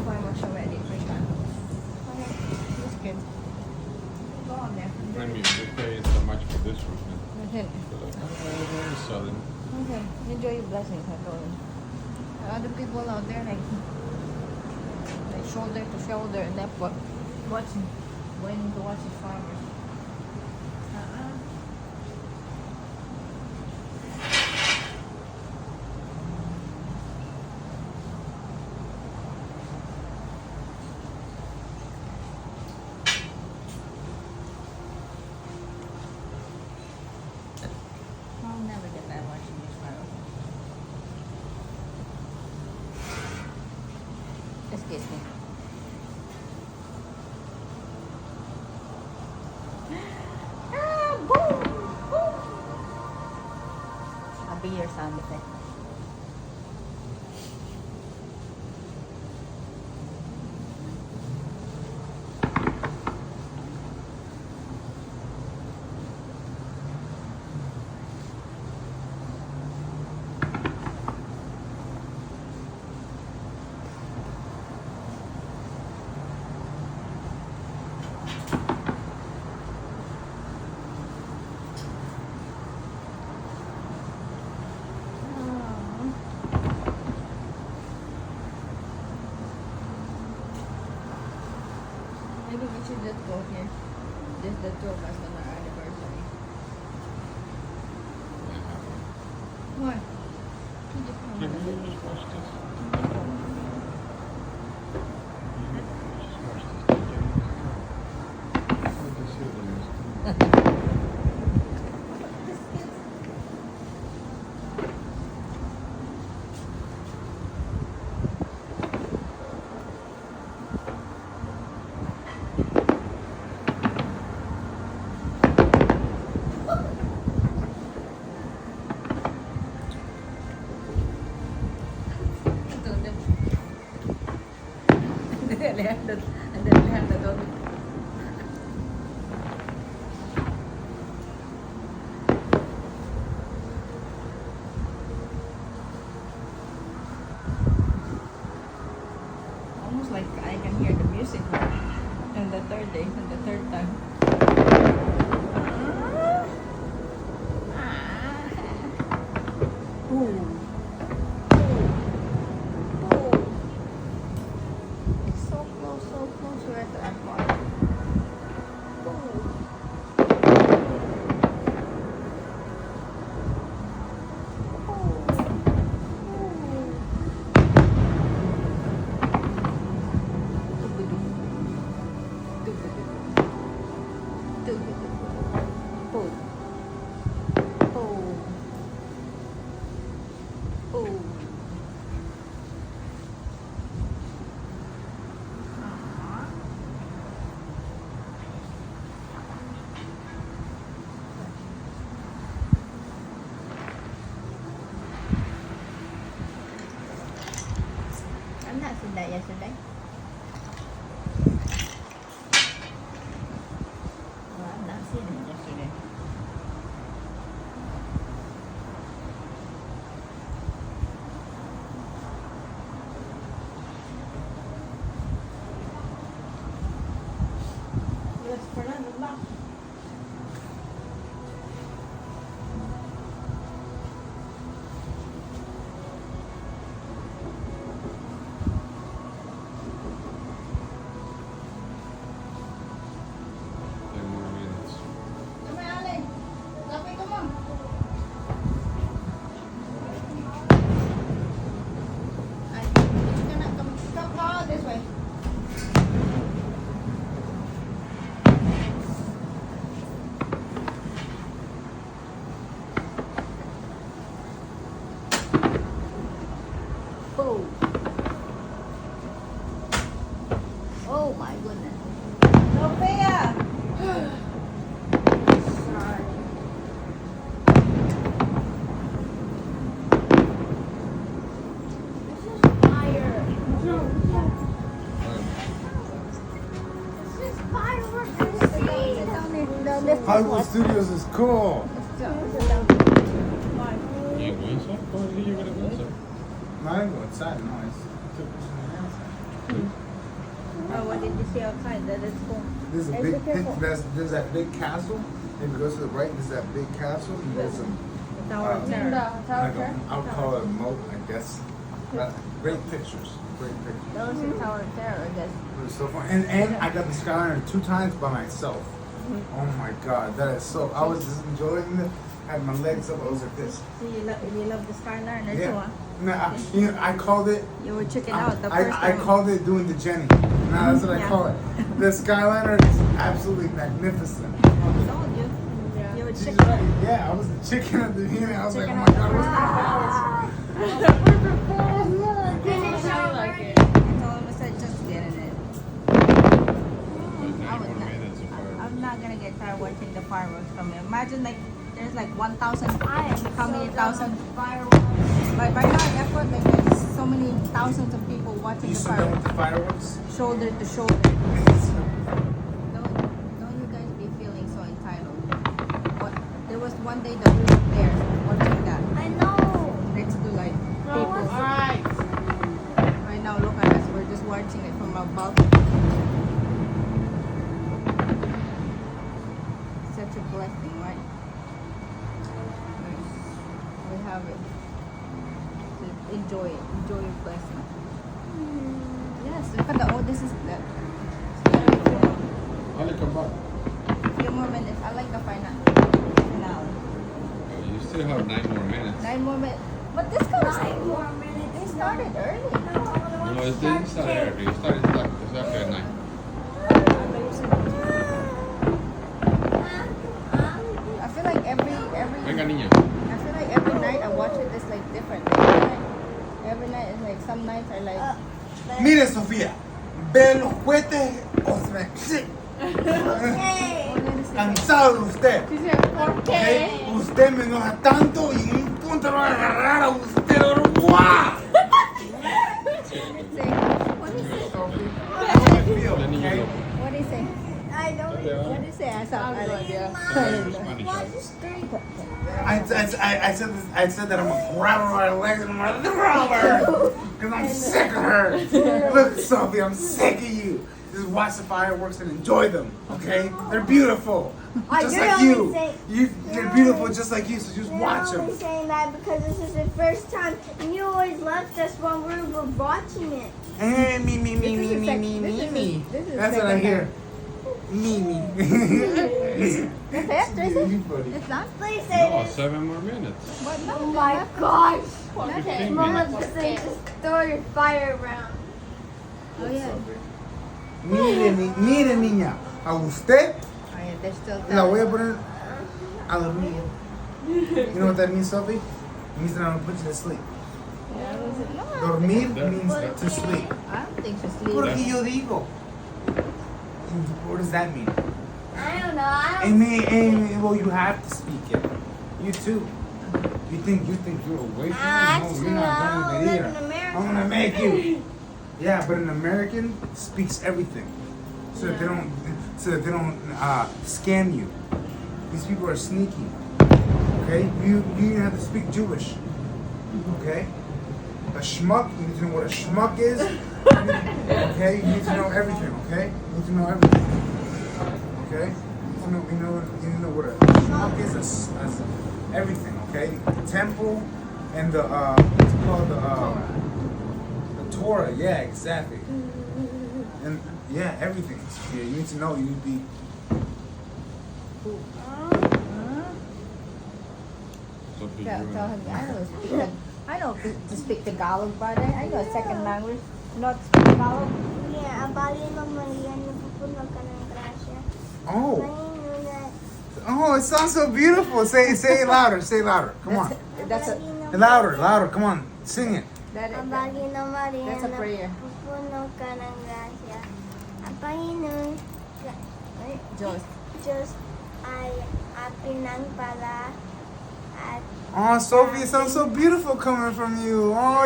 quite much already, 3 times. Okay, that's good. Go on there. I mean, they pay so much for this room. Okay. They're like, oh, very solid. Okay, enjoy your blessings, I told him. Other people out there, like shoulder to shoulder, and that's what watching, waiting to watch his farmers. I'll never get that watching these farmers. Excuse me. Ah, boom, boom. I'll be your sound effect. Maybe we should just go here. Just the two of us on our anniversary. What? You just come Can on. we just watch this? Just watch this. What the shit is? Almost like I can hear the music and the third day and the third time. Ooh. It's so close, we're at the airport. I'm not seen that yesterday. Well, I've not seen him yesterday. Yes, Fernando, lock. Oh. Oh my goodness. Sophia! Sorry. This is fire. This is fireworks at sea. Hollywood Studios is cool. You going so? You're gonna go so? No, I go outside, no, it's too. what did you see outside? That is cool. There's a Hey, big be careful. there's that big castle. If you go to the right, there's that big castle. And there's some The Tower of Terror. like I would call it a moat, I guess. Great pictures. Great pictures. That was the Tower of Terror, I guess. It was so fun. And I got the Skyliner 2 times by myself. Oh my god, that is so. I was just enjoying it. Had my legs up. I was like this. So you love the Skyliner too, huh? Nah, you know, I called it. You were checking out the first I time. called it doing the Jenny. Nah, that's what I Yeah. call it. The Skyliner is absolutely magnificent. I told you. You were She's checking right. out. Yeah, I was the chicken at the beginning. I was like, oh Chicken my at god, the what's first that? Finish I like it. told him I said just get in it. I would not. I'm not gonna get tired watching the fireworks come in. Imagine like there's like 1,000. How many thousand fireworks? But right now in Epcot, like there's so many thousands of people watching You the still done with fireworks, the fireworks? shoulder to shoulder. Don't you guys be feeling so entitled? What? There was one day that we were there watching that I know. next to like people. Alright. Right now, look at us. We're just watching it from our balcony. Such a blessing, right? We have it. So enjoy it. Enjoy your blessing. Yes, look at the. Oh, this is the. I'll come back. Few more minutes. I like the finale. You still have 9 more minutes. 9 more minutes. But this comes. 9 more minutes. They started early. No, it didn't start early. It started like exactly at 9. I feel like every. Venga, niña. I feel like every night I watch it, it's like different. Every night it's like some nights are like. Mire, Sofía, ve los cohetes o se me... Sí. Cansado de usted. ¿Ok? Usted me enoja tanto y en un punto lo va a agarrar a usted. ¡Guau! What do you say? Sophie, how do you feel, La niña okay? loca. What do you say? I don't What do you say? I saw it. Spanish. I said that I'm gonna grab her by the legs and I'm gonna throw her because I'm sick of her. Look, Sophie, I'm sick of you. Just watch the fireworks and enjoy them, okay? They're beautiful, just you're like only you. saying- They're beautiful just like you. So just watch You're only them. saying that because this is the first time, and you always left us when we were watching it. Hey, me. This is That's the what I second hear. Me. That's it, Tracy? You funny. It's done? Please say No, this. 7 more minutes. What? No, Oh my gosh. That's it. 15 Mama minutes. just like started fire around. Oh, yeah. Mire, niña, a usted Oh, yeah, they're still la voy a telling. poner a dormir. You know what that means, Sophie? It means that I'm gonna put you to sleep. Yeah, was it? No, Dormir means to sleep. I don't think she's sleeping. Porque yo digo. What does that mean? I don't know. I And me, well, you have to speak it. You too. You think you're away from me? No, you're not I going live to in either. America. I'm gonna make you. Yeah, but an American speaks everything, so that they don't scam you. These people are sneaky. Okay, you have to speak Jewish. Okay, a schmuck. You need to know what a schmuck is. Okay, you need to know everything. Okay, you need to know everything. Okay, you need to know what a schmuck is. As everything. Okay, the temple and the what's it called the Torah. Yeah, exactly. And yeah, everything. Yeah, you need to know. You need to be. Sophie, Tell you him I know to speak Tagalog, but I know a second language. Not speak Tagalog. Yeah, abali ng Maria, napupuno ka ng grasya. Oh, Panginoon, oh, it sounds so beautiful. Say it louder. Say it louder. Come on. That's a Louder. Come on. Sing it. abali ng Maria, That's a prayer. napupuno ka ng grasya. Ang Panginoon, Diyos. Diyos ay pinagpala at Oh, Sophie, it sounds so beautiful coming from you. Oh,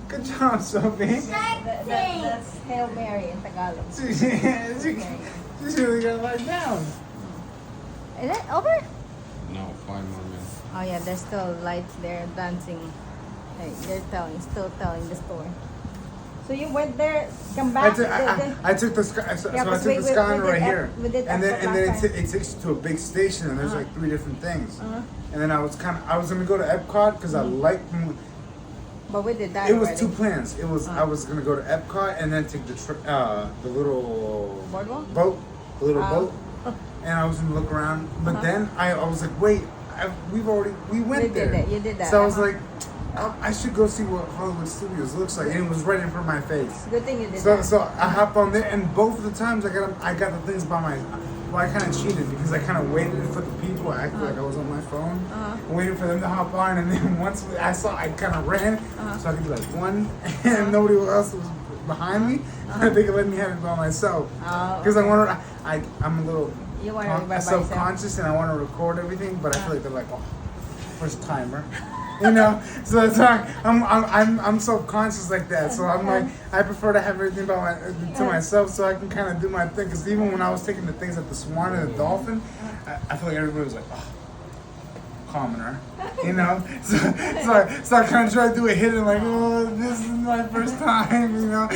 good job, Sophie. That's Hail Mary in Tagalog. She really got it down. Is it over? No, 5 more minutes. Oh yeah, there's still lights there dancing. Hey, they're still telling the story. So you went there, come I back. took, I took the sky, so Yeah, I 'cause took the sky we right did here, we did and then Epcot last time. it takes you to a big station, and there's like 3 different things. And then I was gonna go to Epcot because I like. But we did that It was already. 2 plans. It was I was gonna go to Epcot and then take the little Boardwalk? boat, the little Oh. boat, and I was gonna look around. But then I was like, wait, we went You there. did that, you did that, So I was uh-huh. like, I should go see what Hollywood Studios looks like, and it was right in front of my face. Good thing you did So that. so I hopped on there, and both of the times I got the things by my. Well, I kind of cheated because I kind of waited for the people. I acted like I was on my phone, waiting for them to hop on, and then once I saw, I kind of ran, so I could be like one, and nobody else was behind me. They could let me have it by myself Oh, because I wanted. I'm a little You want everybody by yourself. self-conscious, and I want to record everything, but I feel like they're like, oh, first timer. You know, so that's why I'm self-conscious like that. So I'm like, I prefer to have everything to myself, so I can kind of do my thing. Because even when I was taking the things at the Swan and the Dolphin, I feel like everybody was like, oh, commoner, you know. So I kind of try to do a hidden, like, oh, this is my first time, you know.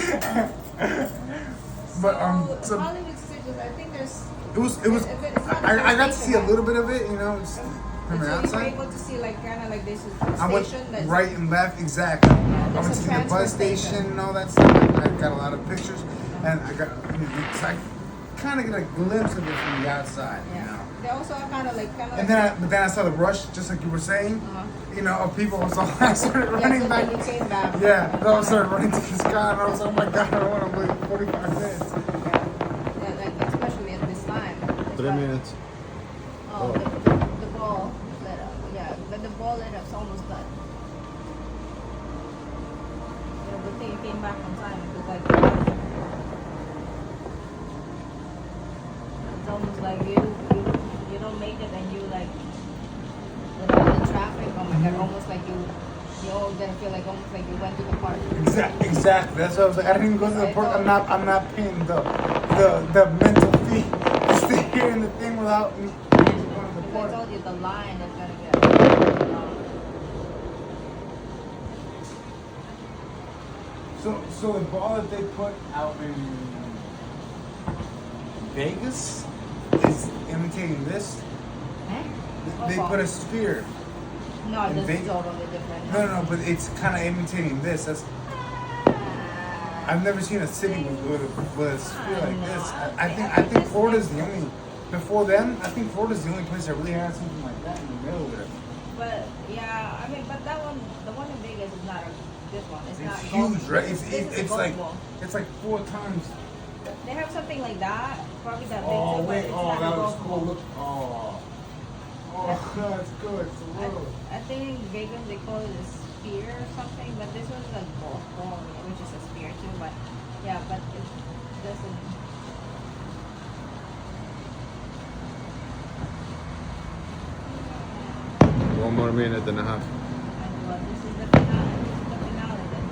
But so Hollywood Studios, I think there's. it was. It's not the I got to station, see a right? little bit of it, you know. Just from the So you were outside. able to see like kind of like this is the I went station that's right and left, exactly. I went there's to a see the transfer bus station. station and all that stuff. I got a lot of pictures, and I kind of get a glimpse of it from the outside, you know. They also are kind of like And then I saw the rush, just like you were saying, you know, of people. So I started running so back. then you came back. Yeah, they all started running to the sky, and I was like, oh my god, I don't want to wait 45 minutes. Yeah, like especially at this time. 3 minutes. Oh, the ball lit up. Yeah, but the ball lit up. It's almost done. Yeah, good thing you came back on time because like it's almost like you don't make it and you like with all the traffic. Oh my god, almost like you always gonna feel like almost like you went to the park. Exactly. That's what I was like. I didn't even go to the park. I'm not paying the mental fee to stay here in the thing without me. I told you the line is gonna get long. So the ball that they put out in Vegas is imitating this. They put a sphere. No, in this is Vegas. totally different. No, but it's kind of imitating this. I've never seen a city with a sphere like this. I think Florida's the only. Before then, I think Florida's the only place that really had something like that in the middle of it. But yeah, I mean, but that one, the one in Vegas is not this one. It's not It's gold. huge, right? This is a It's gold like ball. it's like 4 times. They have something like that, probably that big Oh too, but wait, it's oh not a that was gold cool. ball. Look, that's good. It's a little. I think in Vegas they call it a spear or something, but this one's a golf ball, which is a spear too. But yeah, but it doesn't. 1 more minute and a half. Well, this is the finale. This is the finale then.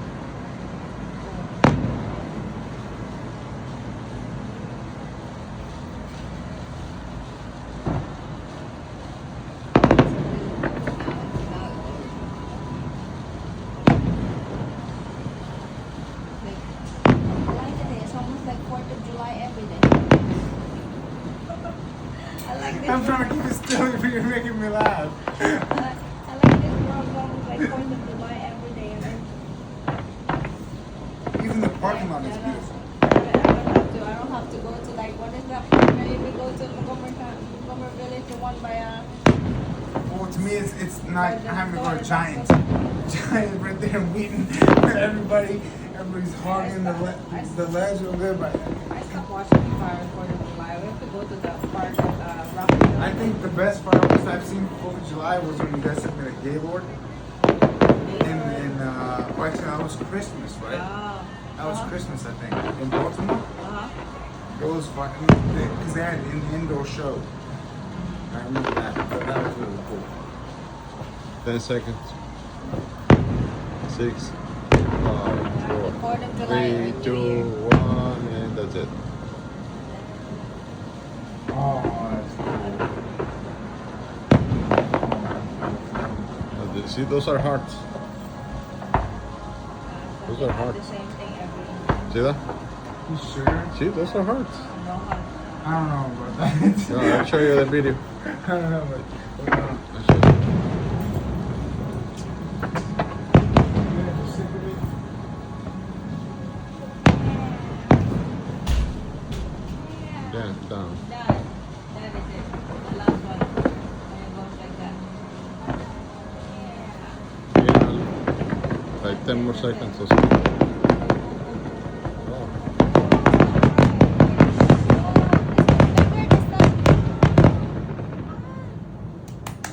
It's almost like 4th of July every day. I like this. I'm trying to keep it still, but you're making me laugh. I like this world almost like 4th of July every day. And then Even the parking lot is beautiful. I don't have to go to like, what is that park where we go to Montgomery Village, the one by Well, to me, it's not having to go to Giant right there in Wheaton. Everybody's hogging the ledge over there. But I stopped watching Fire 4th of July. We have to go to the park at Rockville. I think the best fireworks I've seen for 4th of July was when you guys took me to Gaylord. Well, actually, that was Christmas, right? That was Christmas, I think, in Baltimore. It was fun because they had an indoor show. I remember that. That was really cool. 10 seconds. 6, 5, 4, 4th of July. 3, 2, 1, and that's it. Oh, that's cool. See, those are hearts. Those are The hearts. same thing every See that? You sure? See, those are hearts. No heart. I don't know about that. No, I'll show you the video. I don't know, but I'll show you. yeah, just sick of it. Yeah, down. Done. That is it. The last one. And it goes like that. Yeah, like 10 more seconds or so. Oh,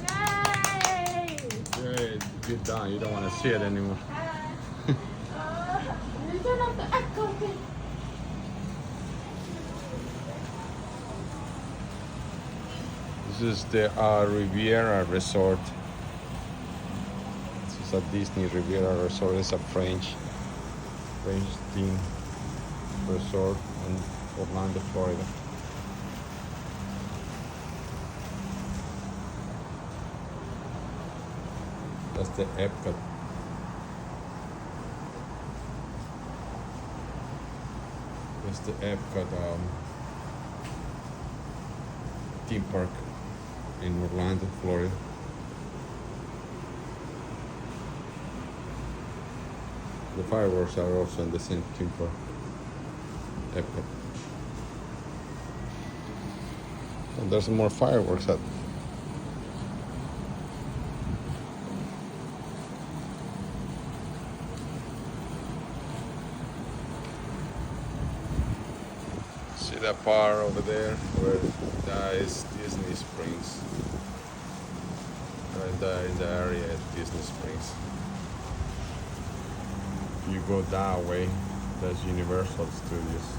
Yay! yeah, you're done. You don't want to see it anymore. You turn off the Epcot thing. This is the Riviera Resort. This is a Disney Riviera Resort. It's a French theme resort in Orlando, Florida. That's the Epcot. That's the Epcot theme park in Orlando, Florida. The fireworks are also in the same theme park, Epcot. And there's more fireworks at. See that part over there where that is Disney Springs. Right there in the area at Disney Springs. You go that way, that's Universal Studios.